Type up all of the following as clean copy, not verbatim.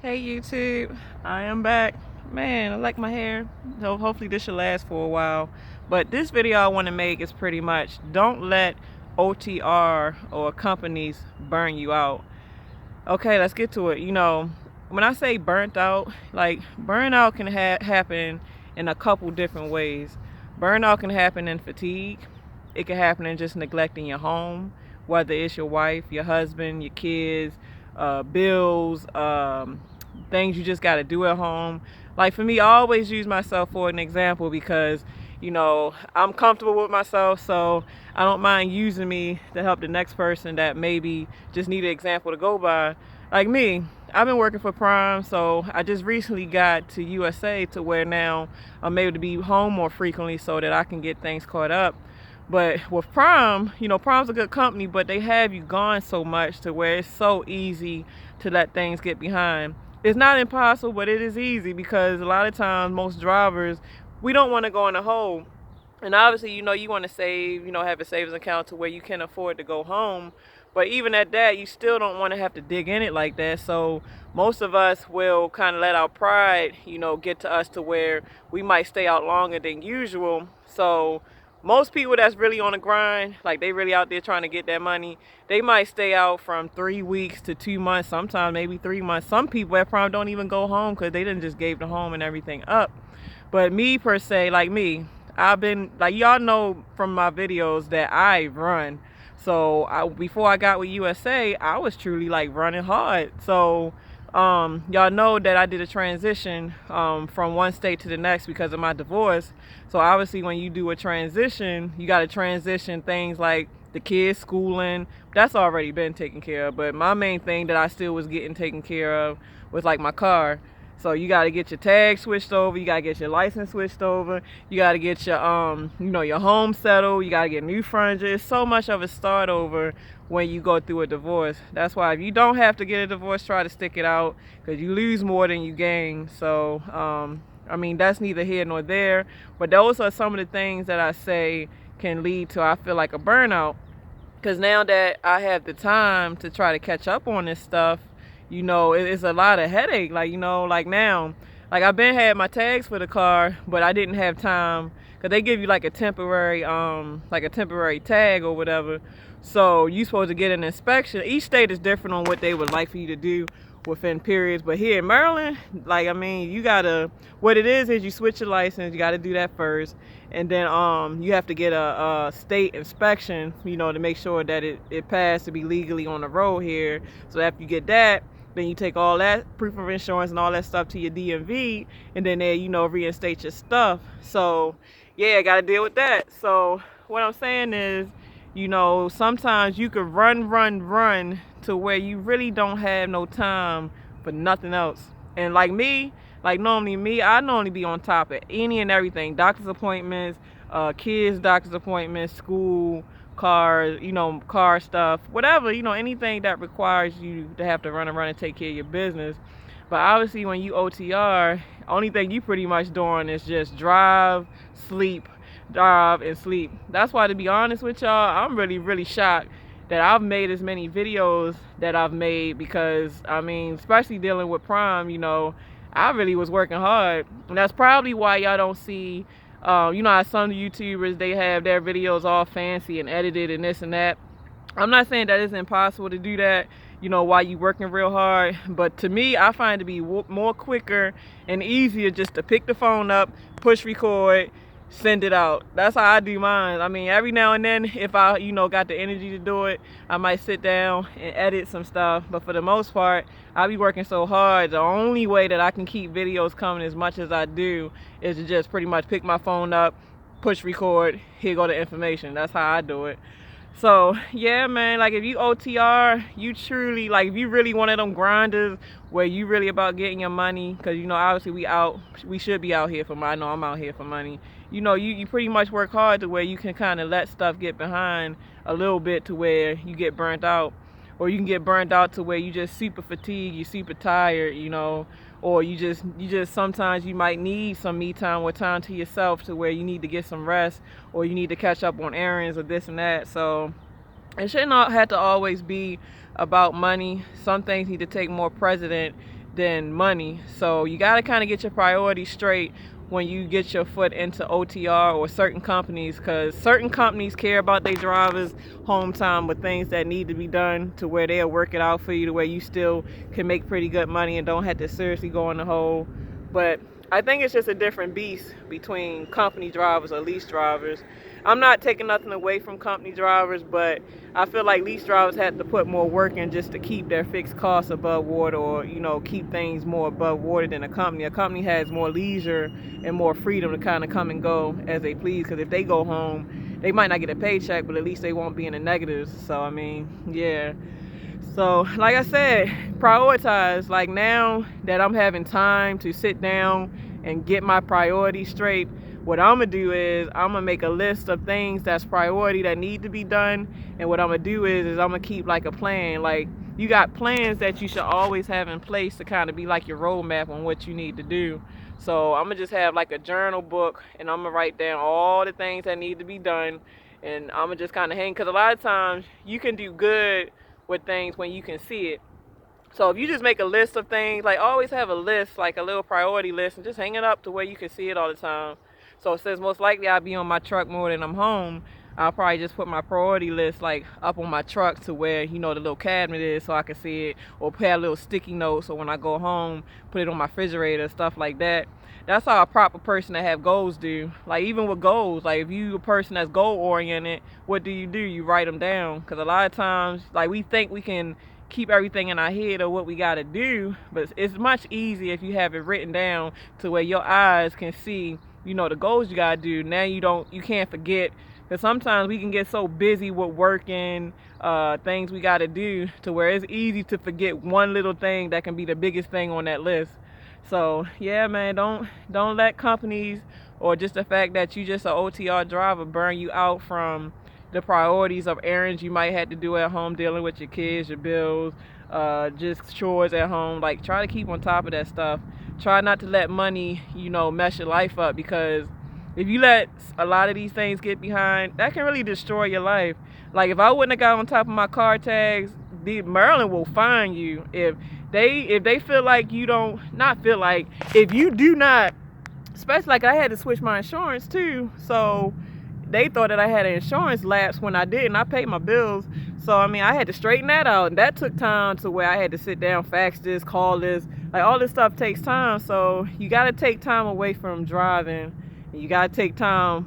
Hey YouTube, I am back. Man, I like my hair. So hopefully this should last for a while. But this video I want to make is pretty much don't let OTR or companies burn you out. Okay, let's get to it. When I say burnt out, like burnout can happen in a couple different ways. Burnout can happen in fatigue. It can happen in just neglecting your home, whether it's your wife, your husband, your kids, bills, things you just got to do at home. Like for me, I always use myself for an example because, I'm comfortable with myself, so I don't mind using me to help the next person that maybe just need an example to go by. Like me, I've been working for Prime, so I just recently got to USA to where now I'm able to be home more frequently so that I can get things caught up. But with Prime, Prime's a good company, but they have you gone so much to where it's so easy to let things get behind. It's not impossible, but it is easy because a lot of times most drivers, we don't want to go in a hole. And obviously, you want to save, have a savings account to where you can afford to go home. But even at that, you still don't want to have to dig in it like that. So most of us will kind of let our pride, get to us to where we might stay out longer than usual. So most people that's really on the grind, like they really out there trying to get that money, they might stay out from 3 weeks to 2 months, sometimes maybe 3 months. Some people at Prime don't even go home because they didn't just gave the home and everything up. But me per se, like me, I've been, like y'all know from my videos that I run. So before I got with USA, I was truly like running hard. So y'all know that I did a transition from one state to the next because of my divorce. So obviously when you do a transition, you got to transition things like the kids schooling. That's already been taken care of. But my main thing that I still was getting taken care of was like my car. So you got to get your tag switched over, you got to get your license switched over, you got to get your your home settled, you got to get new furniture. It's so much of a start over when you go through a divorce. That's why if you don't have to get a divorce, try to stick it out because you lose more than you gain. So that's neither here nor there, but those are some of the things that I say can lead to, I feel like, a burnout. Because now that I have the time to try to catch up on this stuff, it's a lot of headache. Like now, like I've been had my tags for the car, but I didn't have time because they give you like a temporary tag or whatever. So you supposed to get an inspection. Each state is different on what they would like for you to do within periods. But here in Maryland, you gotta, what it is you switch your license, you gotta do that first. And then you have to get a state inspection, to make sure that it passed to be legally on the road here. So after you get that, then you take all that proof of insurance and all that stuff to your DMV, and then they, reinstate your stuff. So yeah, I gotta deal with that. So what I'm saying is, sometimes you could run to where you really don't have no time for nothing else. And like me, like normally me, I normally be on top of any and everything. Doctor's appointments, kids' doctor's appointments, school, cars, car stuff, whatever, anything that requires you to have to run around and take care of your business. But obviously when you OTR, only thing you pretty much doing is just drive, sleep, drive, and sleep. That's why, to be honest with y'all, I'm really, really shocked that I've made as many videos that I've made because, especially dealing with Prime, I really was working hard. And that's probably why y'all don't see, how some YouTubers, they have their videos all fancy and edited and this and that. I'm not saying that it's impossible to do that, while you working real hard. But to me, I find it to be more quicker and easier just to pick the phone up, push record, send it out. That's how I do mine. Every now and then, if I, got the energy to do it, I might sit down and edit some stuff. But for the most part, I be working so hard. The only way that I can keep videos coming as much as I do is to just pretty much pick my phone up, push record, here go the information. That's how I do it. So yeah, man, like if you OTR, you truly, like if you really one of them grinders where you really about getting your money, because obviously we should be out here for money. I know I'm out here for money. You pretty much work hard to where you can kind of let stuff get behind a little bit to where you get burnt out, or you can get burnt out to where you just super fatigued, you super tired, or you just sometimes you might need some me time or time to yourself to where you need to get some rest, or you need to catch up on errands or this and that. So it should not have to always be about money. Some things need to take more precedent than money. So you got to kind of get your priorities straight when you get your foot into OTR or certain companies, because certain companies care about their drivers' home time with things that need to be done to where they'll work it out for you to where you still can make pretty good money and don't have to seriously go in the hole. But I think it's just a different beast between company drivers or lease drivers. I'm not taking nothing away from company drivers, but I feel like lease drivers have to put more work in just to keep their fixed costs above water, or keep things more above water than a company. A company has more leisure and more freedom to kind of come and go as they please, because if they go home, they might not get a paycheck, but at least they won't be in the negatives. So I mean, yeah. So like I said, prioritize. Like, now that I'm having time to sit down and get my priorities straight, what I'm gonna do is I'm gonna make a list of things that's priority that need to be done. And what I'm gonna do is I'm gonna keep like a plan. Like, you got plans that you should always have in place to kind of be like your roadmap on what you need to do. So I'm gonna just have like a journal book, and I'm gonna write down all the things that need to be done. And I'm gonna just kind of hang, because a lot of times you can do good with things when you can see it. So if you just make a list of things, like always have a list, like a little priority list, and just hang it up to where you can see it all the time. So since most likely I'll be on my truck more than I'm home, I'll probably just put my priority list like up on my truck to where the little cabinet is, so I can see it, or put a little sticky note so when I go home, put it on my refrigerator, stuff like that. That's how a proper person that have goals do. Like, even with goals, like if you a person that's goal oriented, what do? You write them down, because a lot of times, like, we think we can keep everything in our head of what we got to do, but it's much easier if you have it written down to where your eyes can see the goals you got to do. Now you can't forget, because sometimes we can get so busy with working things we got to do to where it's easy to forget one little thing that can be the biggest thing on that list. So yeah, man, don't let companies or just the fact that you just an OTR driver burn you out from the priorities of errands you might have to do at home, dealing with your kids, your bills, just chores at home. Like, try to keep on top of that stuff. Try not to let money, mess your life up, because if you let a lot of these things get behind, that can really destroy your life. Like, if I wouldn't have got on top of my car tags, Maryland will fine you if they feel like you don't, not feel like, if you do not, especially like I had to switch my insurance too, so they thought that I had an insurance lapse when I didn't. I paid my bills. So I mean, I had to straighten that out, and that took time to where I had to sit down, fax this, call this, like all this stuff takes time. So you got to take time away from driving. You got to take time,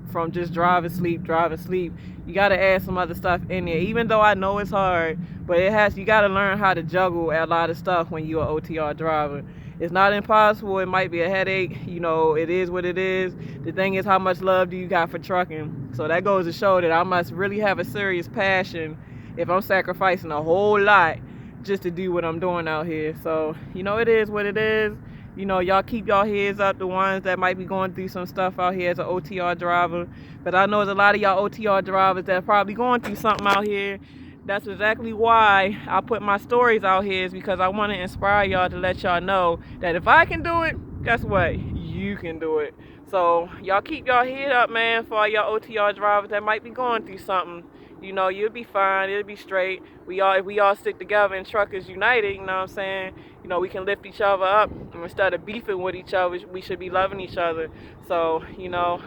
from just driving, sleep. You got to add some other stuff in there, even though I know it's hard, but you got to learn how to juggle a lot of stuff when you're an OTR driver. It's not impossible. It might be a headache. It is what it is. The thing is, how much love do you got for trucking? So that goes to show that I must really have a serious passion if I'm sacrificing a whole lot just to do what I'm doing out here. So, it is what it is. Y'all keep y'all heads up, the ones that might be going through some stuff out here as an OTR driver. But I know there's a lot of y'all OTR drivers that are probably going through something out here. That's exactly why I put my stories out here, is because I want to inspire y'all to let y'all know that if I can do it, guess what? You can do it. So y'all keep y'all head up, man, for all y'all OTR drivers that might be going through something. You'll be fine. It'll be straight. If we all stick together and Truckers United, you know what I'm saying? We can lift each other up. And instead of beefing with each other, we should be loving each other. So,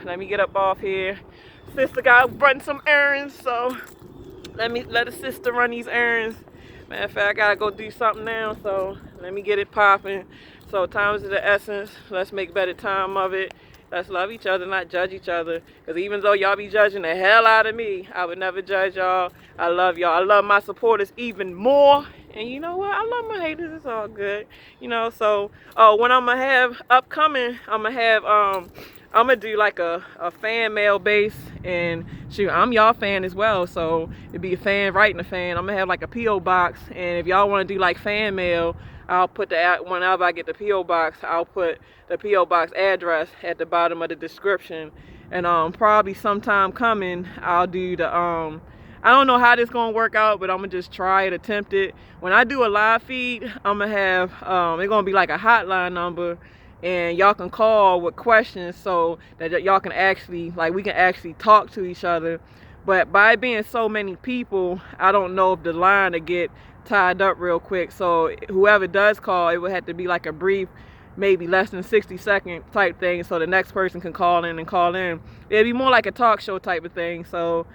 let me get up off here. Sister got run some errands, so let a sister run these errands. Matter of fact, I gotta go do something now, so let me get it popping. So time is the essence. Let's make better time of it. Let's love each other, not judge each other. Because even though y'all be judging the hell out of me, I would never judge y'all. I love y'all. I love my supporters even more. And you know what? I love my haters. It's all good. So when I'm going to have upcoming, I'm going to do like a fan mail base. And shoot, I'm y'all fan as well. So it'd be a fan writing a fan. I'm going to have like a P.O. box. And if y'all want to do like fan mail, I'll put whenever I get the P.O. box, I'll put the P.O. box address at the bottom of the description. And probably sometime coming, I'll do the I don't know how this gonna work out, but I'm gonna just try it, attempt it. When I do a live feed, I'm gonna have it's gonna be like a hotline number, and y'all can call with questions so that y'all can actually, like, we can actually talk to each other. But by being so many people, I don't know if the line will get tied up real quick. So whoever does call, it would have to be like a brief, maybe less than 60-second type thing, so the next person can call in. It'd be more like a talk show type of thing. So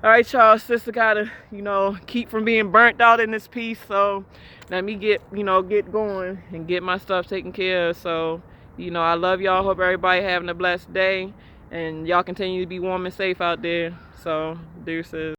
all right, y'all, sister gotta, keep from being burnt out in this piece. So let me get going and get my stuff taken care of. So, I love y'all. Hope everybody having a blessed day, and y'all continue to be warm and safe out there. So deuces.